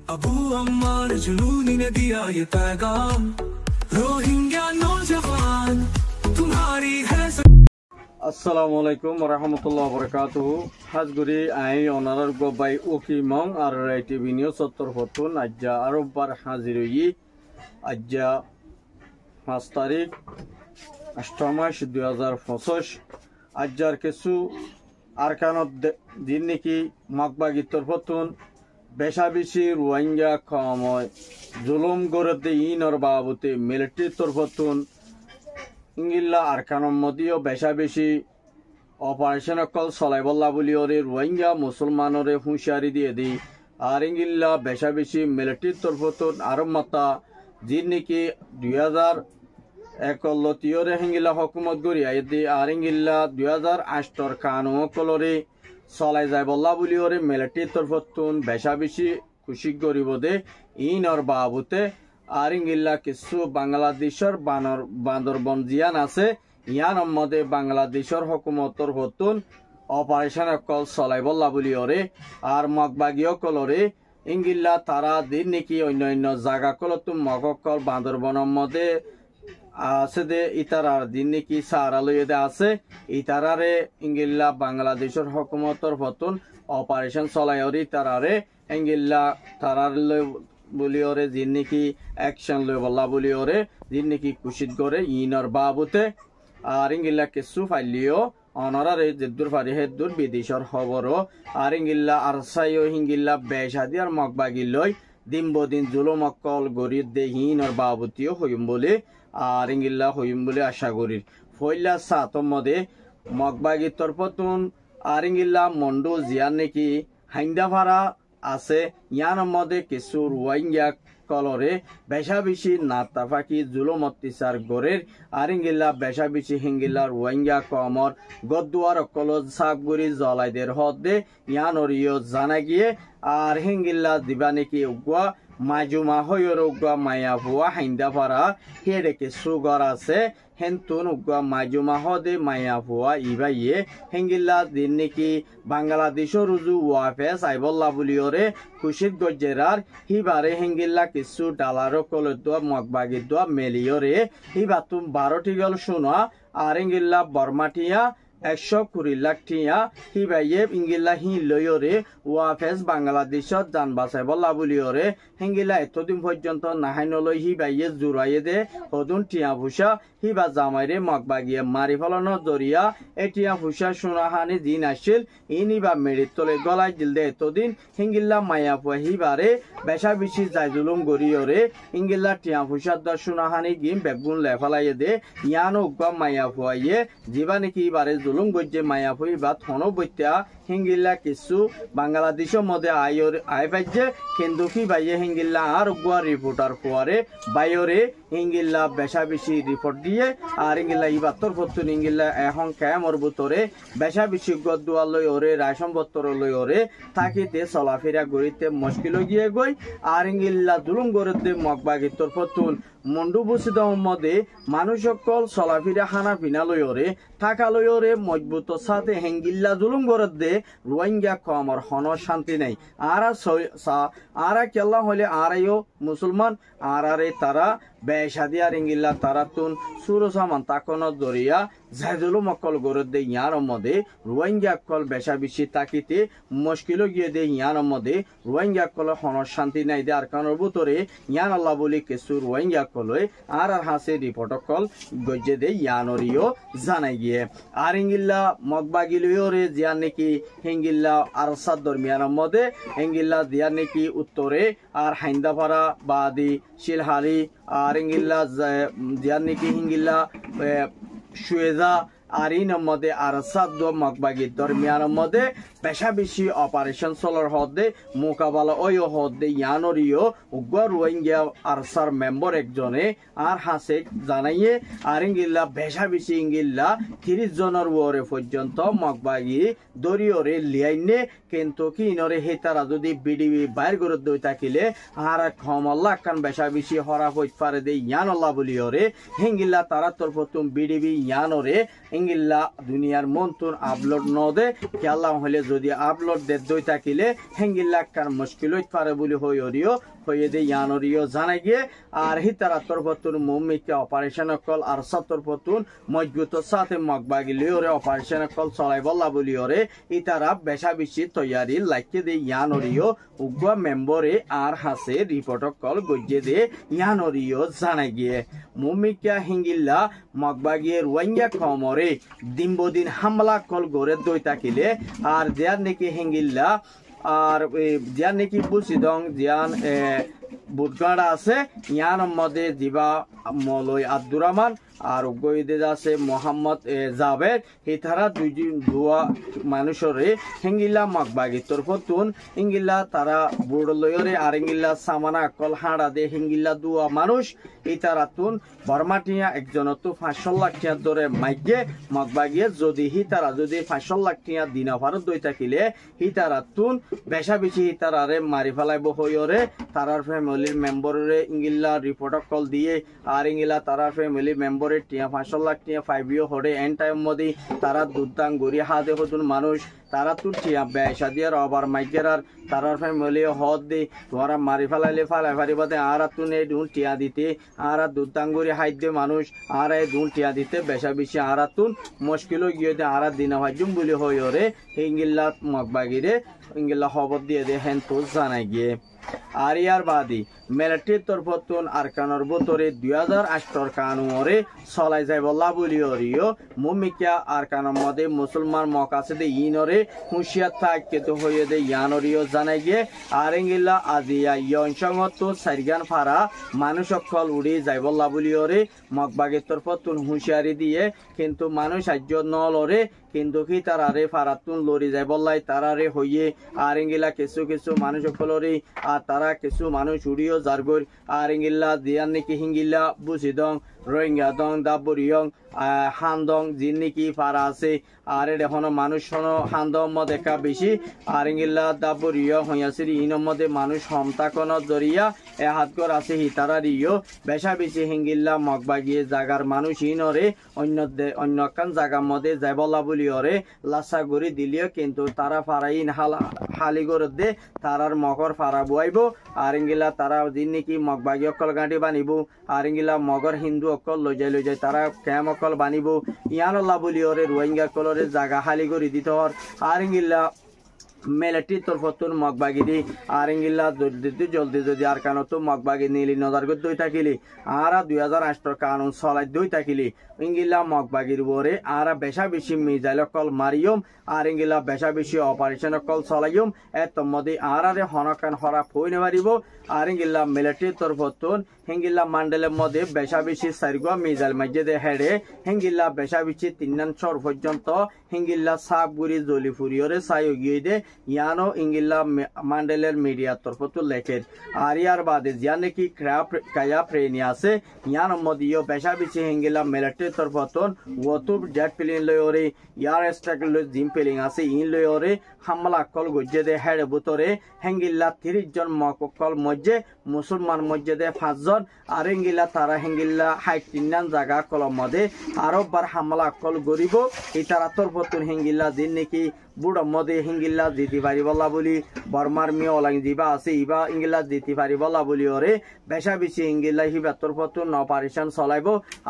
अबू अम्मार जुनूनी ने दिया ये पैगाम, रोहिंग्या नौजवान तुम्हारी है। আসসালামু আলাইকুম রহমতুল্লাহ বরকাতুহু হাজগুড়ি আই অনারার গোবাই উকি মং আর টিভি নিউজ সত্তর ফতুন আজ্জা আরববার হাজির হই আজ্জা 5 তারিখ 8 মাস 2025 আজ্জার কিছু আরকানত দিন নাকি মকবাগিতর ফতুন বেশা বেশি রোহিঙ্গা কময় জুলুম গরদে ইনর বাবুতে মিলিটারি তরফতুন ইংলিলা আরকানম মদিও বেশা বেশি অপারেশন অকল চলাইবল্লা বুলি ওরে রোহিঙ্গা মুসলমানরে হুঁশিয়ারি দিয়ে দি আর ইংলিলা বেশা বেশি মিলিটারির তরফতুন আরব মাতা যিন নাকি 2001 হিঙ্গিলা হকুমত গড়িয়াই দি আর ইংলিলা 2008 কানু কলরে চলাই যায় বল্লা বুলি ওরে মিলিটারির তরফতুন বেশা বেশি খুশি গরিব দে ইনর বাবুতে আর ইংলিলা কিছু বাংলাদেশের বান্দরবন জিয়ান আছে ইয়ান মধ্যে বাংলাদেশের হকুমতর হতুন অপারেশন অকল চলাই বল্লা বুলি ওরে আর মগবাগীয় কলরে ইংলিলা তারা দিন নাকি অন্য জায়গা কলতো মগকল বান্দরবনের মধ্যে আছে দে ইতারার দিন নাকি সারালয়ে দে আছে ইতারারে ইংলিলা বাংলাদেশের হকুমতর হতুন অপারেশন চলাই ওরে তারারে ইংলিলা তারার বলি ওরে যিন নাকি অ্যাকশন লই বল্লা বলি ওরে যিন নাকি কুশিত করে ইনর বাবুতে আর ইংলিলা কিছু ফাইলিও অনরারে যেদুর ফারি হেদুর বিদেশর খবরও আর ইংলিলা আর সাইও হিঙ্গিল্লা বেশাদি আর মগবাগি লই দিন জুলুম অকল গরিব দে ইনর বাবুতিও হইম বলে আর ইংলিলা হইম বলে আশা করি ফইলা সাতম মধ্যে মগবাগি তরফতুন আর ইংলিলা মন্ডু জিয়ান নাকি হাইন্দাভাড়া আছে ইয়ার মধ্যে কিছু রোহিঙ্গা কলরে বেশা বেশি নাতাফাকি জুলুম অত্যাচার গড়ের আর ইংলিলা বেশা বেশি হিঙ্গিলা রোহিঙ্গা কমর গদুয়ার অকল সাবগুড়ি জলাইদের হদে ইয়ানরিও জানা গিয়ে আর হিঙ্গিলা দিবা নাকি উগুয়া মাজুমা হইর উগুয়া মায়া ভুয়া হাইন্দা পারা হেডে কিছু গড় আছে হেন্তুন উগুয়া মাজুমা হদে মায়া ভুয়া ইবাইয়ে হিঙ্গিলা দিন নাকি বাংলাদেশের রুজু ওয়াফেস আইবল্লা বুলিওরে খুশিত গজ্জেরার হিবারে হিঙ্গিল্লা কিছু ডালার কল দোয়া মগবাগি দোয়া মেলিওরে হিবাতুম 12টি গল শোনা আর হিঙ্গিল্লা বর্মাটিয়া 120 লাখ টিয়া হিবাইয়ে ইংগিলা হি লয়রে ওয়াফেস বাংলাদেশত জান বাঁচাই বল্লা বুলিওরে হিঙ্গিলা এতদিন পর্যন্ত নাহাইনলৈ হিবাইয়ে জুরাইয়ে দে হদুন টিয়া ভুষা হিবা জামাইরে মগবাগিয়ে মারি ফলানো জরিয়া এটিয়া ভুষা সোনাহানি দিন আসছিল ইনিবা মেরিত তলে গলায় দিল দে এতদিন হিঙ্গিল্লা মায়া ফুয়া হিবারে বেশা বেশি যাই জুলুম গরিয়রে ইংগিল্লা টিয়া ভুষার দর সোনাহানি গিম বেগুন লেফালাইয়ে দে ইয়ানো উগ্গা মায়া ফুয়াইয়ে জিবা নাকি ইবারে জুলুম গজ্জে মায়া ফুই বা থনো বইতা হিঙ্গিল্লা কিছু বাংলাদেশের মধ্যে আয় পাইছে কিন্তু কি বাইয়ে হিঙ্গিল্লা আর উগুয়া রিপোর্টার ফুয়ারে বাইরে হিঙ্গিল্লা বেশা বেশি রিপোর্ট দিয়ে আর ইংগিল্লা ইবাত্তর ফতুন ইংগিল্লা এখন ক্যামর বুতরে বেশা বেশি গদুয়া লই ওরে রাশন বত্তর লই ওরে থাকিতে চলাফেরা গড়িতে মুশকিল গিয়ে গই আর ইংগিল্লা জুলুম গড়তে মগবাগিতর ফতুন মন্ডু বসিত মধ্যে মানুষ সকল চলাফিরা হানা পিনা লই ওরে থাকা লই ওরে মজবুত সাথে হেঙ্গিল্লা জুলুম গড়তে রোহিঙ্গা কমর হন শান্তি নাই আরা কেল্লা হলে আরাইও মুসলমান আরারে তারা বেশাদি আর ইংগিল্লা তারা তুন সুরসামান তাকন দরিয়া জাইজুলু মকল গরদ দে ইয়ার মধ্যে রোহিঙ্গা কল বেশা বেশি তাকিতে মুশকিল গিয়ে দে ইয়ার মধ্যে রোহিঙ্গা কল হন শান্তি নাই দে আর কানোর ভিতরে ইয়ান আল্লাহ বলি কিছু রোহিঙ্গা কলই আর হাসে রিপোর্ট কল গজ্জে দে ইয়ানরিও জানাই গিয়ে আর ইংগিল্লা মগবাগিলিওরে জিয়ান নাকি হিঙ্গিল্লা আর সাদ দরমিয়ানের মধ্যে হিঙ্গিল্লা দিয়ার নাকি উত্তরে আর হাইন্দাপাড়া বাদি শিলহারি আর ইংগিল্লা জিয়ার নাকি হিঙ্গিল্লা সুয়েজা আর ইন মধ্যে আর সাদ মগবাগি দরমিয়ানের মধ্যে বেশা বেশি অপারেশন চলার হদে মোকাবেলা ওই হদে ইয়ানরিও উগ্র রোহিঙ্গা আরসার মেম্বার একজনে আর হাসে জানাইয়ে আর ইংগিল্লা বেশা বেশি ইংগিল্লা 30 জনের ওরে পর্যন্ত মগবাগি দরিয়রে লিয়াইনে কিন্তু কি ইনরে হেতারা যদি বিডিবি বাইর করে দই থাকিলে আর ক্ষমল্লা কান বেশা বেশি হরা হইত পারে দে ইয়ান আল্লাহ বলিওরে হিঙ্গিল্লা তারা তরফতুম বিডিবি ইয়ানরে ইংগিল্লা দুনিয়ার মন্তুন আপলোড নদে কে আল্লাহ হলে যদি আপলোড দে দই থাকিলে হেঙ্গিল্লা কার মুশকিল হইতে পারে বলে হইরিও হয়ে দে ইয়ানরিও জানা গিয়ে আর হিতারা তরফতুন মুমিকে অপারেশন কল আর সতরফতুন মজবুত সাথে মগবাগিলিওরে অপারেশন কল চলাই বল্লা বলিওরে ইতারা বেশা বেশি তৈয়ারি লাইকে দে ইয়ানরিও উগ্র মেম্বরে আর হাসে রিপোর্ট কল গজ্জে দে ইয়ানরিও জানা গিয়ে মুমিকা হিঙ্গিল্লা মগবাগিয়ে রোহিঙ্গা কমরে দিনবদিন হামলা কল গড়ে দই থাকিলে আর দেয়ার নাকি হিঙ্গিল্লা আর যার নাকি বুঝিদং জিয়ান বুটগাড়া আছে ইয়ান মধ্যে দিবা মলয় আব্দুর রহমান আর গইদে আছে মোহাম্মদ জাবেদ হিতারা দুয়া মানুষরে হেঙ্গিল্লা মগবাগি তরফতুন ইঙ্গিল্লা তারা বুড় লয়রে আর ইঙ্গিল্লা সামানা কল হাড়া দে হিঙ্গিল্লা দুয়া মানুষ ইতারাতুন বর্মাটিয়া একজন তো 500 লাখ টাকা ধরে মাইগে মগবাগিয়ে যদি হিতারা যদি 500 লাখ টাকা দিনা ভারত দই থাকিলে হিতারাতুন বেশা বেশি হিতারারে মারি ফেলাইব হইরে তারার ফ্যামিলির মেম্বরে ইঙ্গিল্লা রিপোর্ট কল দিয়ে আর ইঙ্গিল্লা তারার ফ্যামিলি মেম্বরে টিয়া 500 লাখ টাকা 5 ইয়ার হরে এন টাইম মধ্যে তারা দুদাং গড়ি হাতে হতুন মানুষ তারা তো টিয়া বেশা দিয়ে আবার মাইগের আর তারার ফ্যামিলি হদ দে তোরা মারি ফেলাইলে ফালাই ফারিবাদে আর তুন এই দুন টিয়া দিতে আর দুদাং গড়ি হাইত দে মানুষ আর এই দুন টিয়া দিতে বেশা বেশি আর তুন মুশকিল গিয়ে দে আর দিন হাজুম বলি হইরে ইঙ্গিল্লা মগবাগিরে ইঙ্গিল্লা খবর দিয়ে দে হেন তো জানাই গিয়ে আর ইয়ার বাদি মিলিটারির তরফতুন আরকানোর বোতরে 2008 কানুরে চলাই যাই বল্লা বলিও মুমিকা আরকানোর মধ্যে মুসলমান মকাছে দে ইনরে হুঁশিয়ার থাকে তো হয়ে দে ইয়ানরিও জানাই গিয়ে আর ইঙ্গিল্লা আজিয়া ইয়ংসংত সারিগান ফারা মানুষ সকল উড়ি যাই বল্লা বলিওরে মগবাগের তরফতুন হুঁশিয়ারি দিয়ে কিন্তু মানুষ আজ্য নলরে কিন্তু কি তারারে ফারাতুন লরি যাই বল্লাই তারারে হইয়ে আর ইঙ্গিলা কিছু কিছু মানুষ সকলরে আর তারা কিছু মানুষ উড়িও জারগর আর ইঙ্গিল্লা দিয়ান নাকি হিঙ্গিল্লা বুঝিদং রোহিঙ্গা দং দাবরিয়ং হান্দং যিন নাকি ফারা আছে আর এখন মানুষ হান্দম মধ্যে একা বেশি আর ইঙ্গিল্লা দাবরিয় হইয়াছিরি ইনম মধ্যে মানুষ হমতাকন জরিয়া এ হাতগর আছে হিতারা রিও বেশা বেশি হিঙ্গিল্লা মগবাগিয়ে জাগার মানুষ ইনরে অন্য কান জাগার মধ্যে যাই বলা বলিওরে লাসা গড়ি দিলিও কিন্তু তারা ফারাইন হালি করে দে তারার মগর ফারা বুয়াইব আর ইঙ্গিলা তারা যিন নাকি মগবাগি অকল গাঁটি বানিব আর ইঙ্গিলা মগর হিন্দু অকল লৈ যাই তারা ক্যাম অকল বানিব ইয়ানল্লা বলিওরে রোহিঙ্গা কলরে জাগা হালি করে দিতে হর আর ইঙ্গিল্লা মিলিটারির তরফতুন মগবাগি দি আর ইঙ্গিল্লা জলদি যদি আর কানো তো মগবাগি নীলি নজর দই থাকিলি আর 2008 কানুন চলাই দই থাকিলি ইঙ্গিল্লা মগবাগির বরে আর বেশা বেশি মিজাইল কল মারিয়ম আর ইঙ্গিল্লা বেশা বেশি অপারেশন কল চলাইম এত মধ্যে আর হনকান হরা ফই নেবারিব আর ইঙ্গিল্লা মিলিটারির তরফতুন হিঙ্গিল্লা মান্ডেলের মধ্যে বেশা বেশি সাইরগা মিজাইল মসজিদে হেডে হিঙ্গিল্লা বেশা বেশি 3 চর পর্যন্ত হিঙ্গিল্লা সাপগুড়ি জলি ফুরিয়রে সাইও গিয়ে দে ইয়ানো ইঙ্গিল্লা মান্ডেলের মিডিয়ার তরফতুন লেখের আর ইয়ার বাদে যা নাকি কায়া প্রেনি আছে ইয়ান মধ্যেও বেশা বেশি হিঙ্গিল্লা মিলিটারির তরফতুন ওতুব জেট প্লেন লয়রে ইয়ার স্ট্রাক জিম প্লেন আছে ইন লয়রে হামলা কল গজ্জে দে হেড বুতরে হিঙ্গিল্লা 30 জন মককল মধ্যে মুসলমান মসজিদে 5 জন আর হিঙ্গিল্লা তারা হিঙ্গিল্লা 3 জায়গা কলম মধ্যে আরো বার হামলা কল গরিব ইতারা তরফতুন হিঙ্গিল্লা দিন নাকি বুড় মধ্যে হিঙ্গিল্লা দিতে পারি বলা বলি বর্মার মেয়ে ওলাং দিবা আছে ইবা ইঙ্গিল্লা দিতে পারি বলা বলি ওরে বেশা বেশি ইঙ্গিল্লা হিবা তরফতুন অপারেশন চলাইব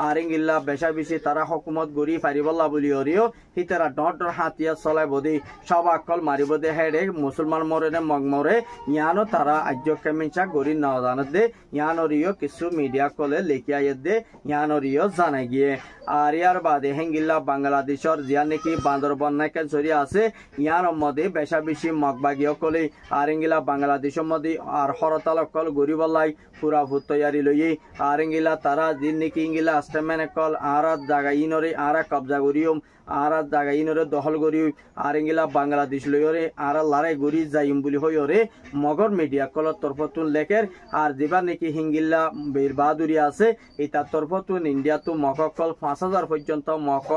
আর ইঙ্গিল্লা বেশা বেশি তারা হকুমত গড়ি পারি বলা বলি ওরেও হিতারা ডর হাতিয়া চলাইব দে সব আকল মারিব দে হেডে মুসলমান মরে নে মগ মরে ইয়ানো তারা আজ্য কেমিনচা গড়ি না জানত দে ইয়ানরিও কিছু মিডিয়া কলে লেখিয়া দে ইয়ানরিও জানাই গিয়ে আর ইয়ার বাদে হিঙ্গিল্লা বাংলাদেশের জিয়া নাকি বান্দরবন নাকে জড়ি আছে ইয়ার মধ্যে বেশা বেশি মগবাগি কলে আর ইঙ্গিলা বাংলাদেশের মধ্যে আর হরতাল কল গরিবলাই পুরা ভূত তৈয়ারি লইয়ে আর ইঙ্গিলা তারা দিন নাকি ইঙ্গিলা আস্তেমেনে কল আর জায়গা ইনরে আর কবজা করিয়ম আর জায়গা ইনরে দখল করি আর ইঙ্গিলা বাংলাদেশ লইরে আর লড়াই গড়ি যাইম বলি হইরে মগর মিডিয়া কলর তরফতুন লেখের আর যেবার নাকি হিঙ্গিল্লা বীর বাহাদুরি আছে এটার তরফতুন ইন্ডিয়া তো মককল 5000 পর্যন্ত মক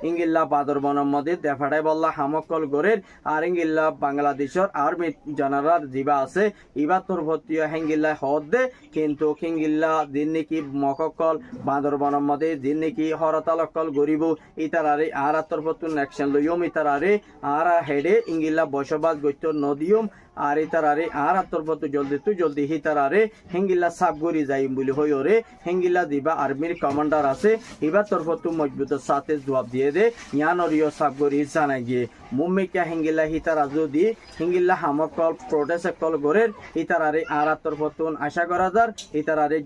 ইঙ্গিল্লা বাদরবনের মধ্যে দেফাড়াই বল্লা হামকল গরের আরেঙ্গিল্লা বাংলাদেশের আর্মি জেনারেল জিবা আছে ইবা তরফতীয় হেঙ্গিল্লা হদ দে কিন্তু কিঙ্গিল্লা দিন নাকি মককল বান্দরবনের মধ্যে দিন নাকি হরতালকল গরিব ইতারারে আর তরফতুন অ্যাকশন লইম ইতারারে আর হেডে ইঙ্গিল্লা বসবাস গত্য নদীয়ম আর ইতারারে আর তরফতু জলদি হিতারারে হেঙ্গিল্লা সাবগরি যাইম বলি হইরে হেঙ্গিল্লা দিবা আর্মির কমান্ডার আছে ইবা তরফতু মজবুত সাথে জবাব দিয়ে দে ইয়ানরিও সাবগরি জানাই গিয়ে মুম্মিকা হেঙ্গিল্লা হিতারা যদি হেঙ্গিল্লা হামকল প্রোটেসকল গরের ইতারারে আর তরফতুন আশা করা যার ইতারারে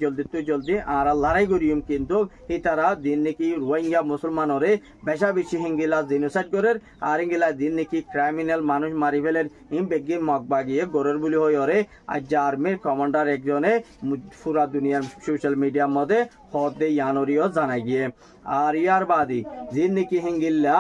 জলদি আর লড়াই করিম কিন্তু ইতারা দিন নাকি রোহিঙ্গা মুসলমানরে বেশা বেশি হেঙ্গিল্লা জিনোসাইড গরের আর হেঙ্গিল্লা দিন নাকি ক্রিমিনাল মানুষ মারি ফেলের ইম বেগি মগবাগিয়ে গরের বলি হইরে আজ আর্মির কমান্ডার একজনে পুরা দুনিয়ার সোশ্যাল মিডিয়ার মধ্যে হদে ইয়ানরিও জানাই গিয়ে আর ইয়ার বাদী দিন নাকি হেঙ্গিল্লা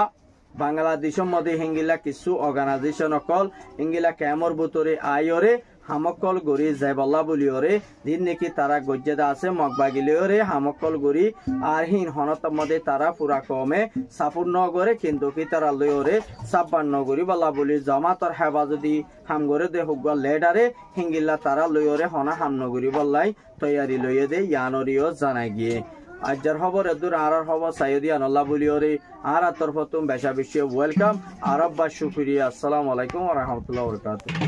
বাংলাদেশের মধ্যে হেঙ্গিলা কিছু অর্গানাইজেশন অকল হেঙ্গিলা ক্যামর বুতরে আইরে হামকল গড়ি যাইবল্লা বলিওরে দিন নাকি তারা গজ্জেদা আছে মগবাগিলিওরে হামকল গড়ি আর হিন হনত মধ্যে তারা পুরা কমে সাপুর নগরে কিন্তু কি তারা লইওরে 56 নগরী বলা বলি জামাতর হেফাজতি হাম গরে দে হুগা লেডারে হিঙ্গিল্লা তারা লইওরে হনা হাম নগরী বললাই তৈয়ারি লইয়ে দে ইয়ানরিও জানাই গিয়ে আজর খবর এদুর আর খবর সাইদি আনাল্লাহ বলিওরে আর তরফতুম বেশা বেশি ওয়েলকাম আরব বা শুকরিয়া আসসালামু আলাইকুম ওয়া রাহমাতুল্লাহি ওয়া বারাকাতুহু।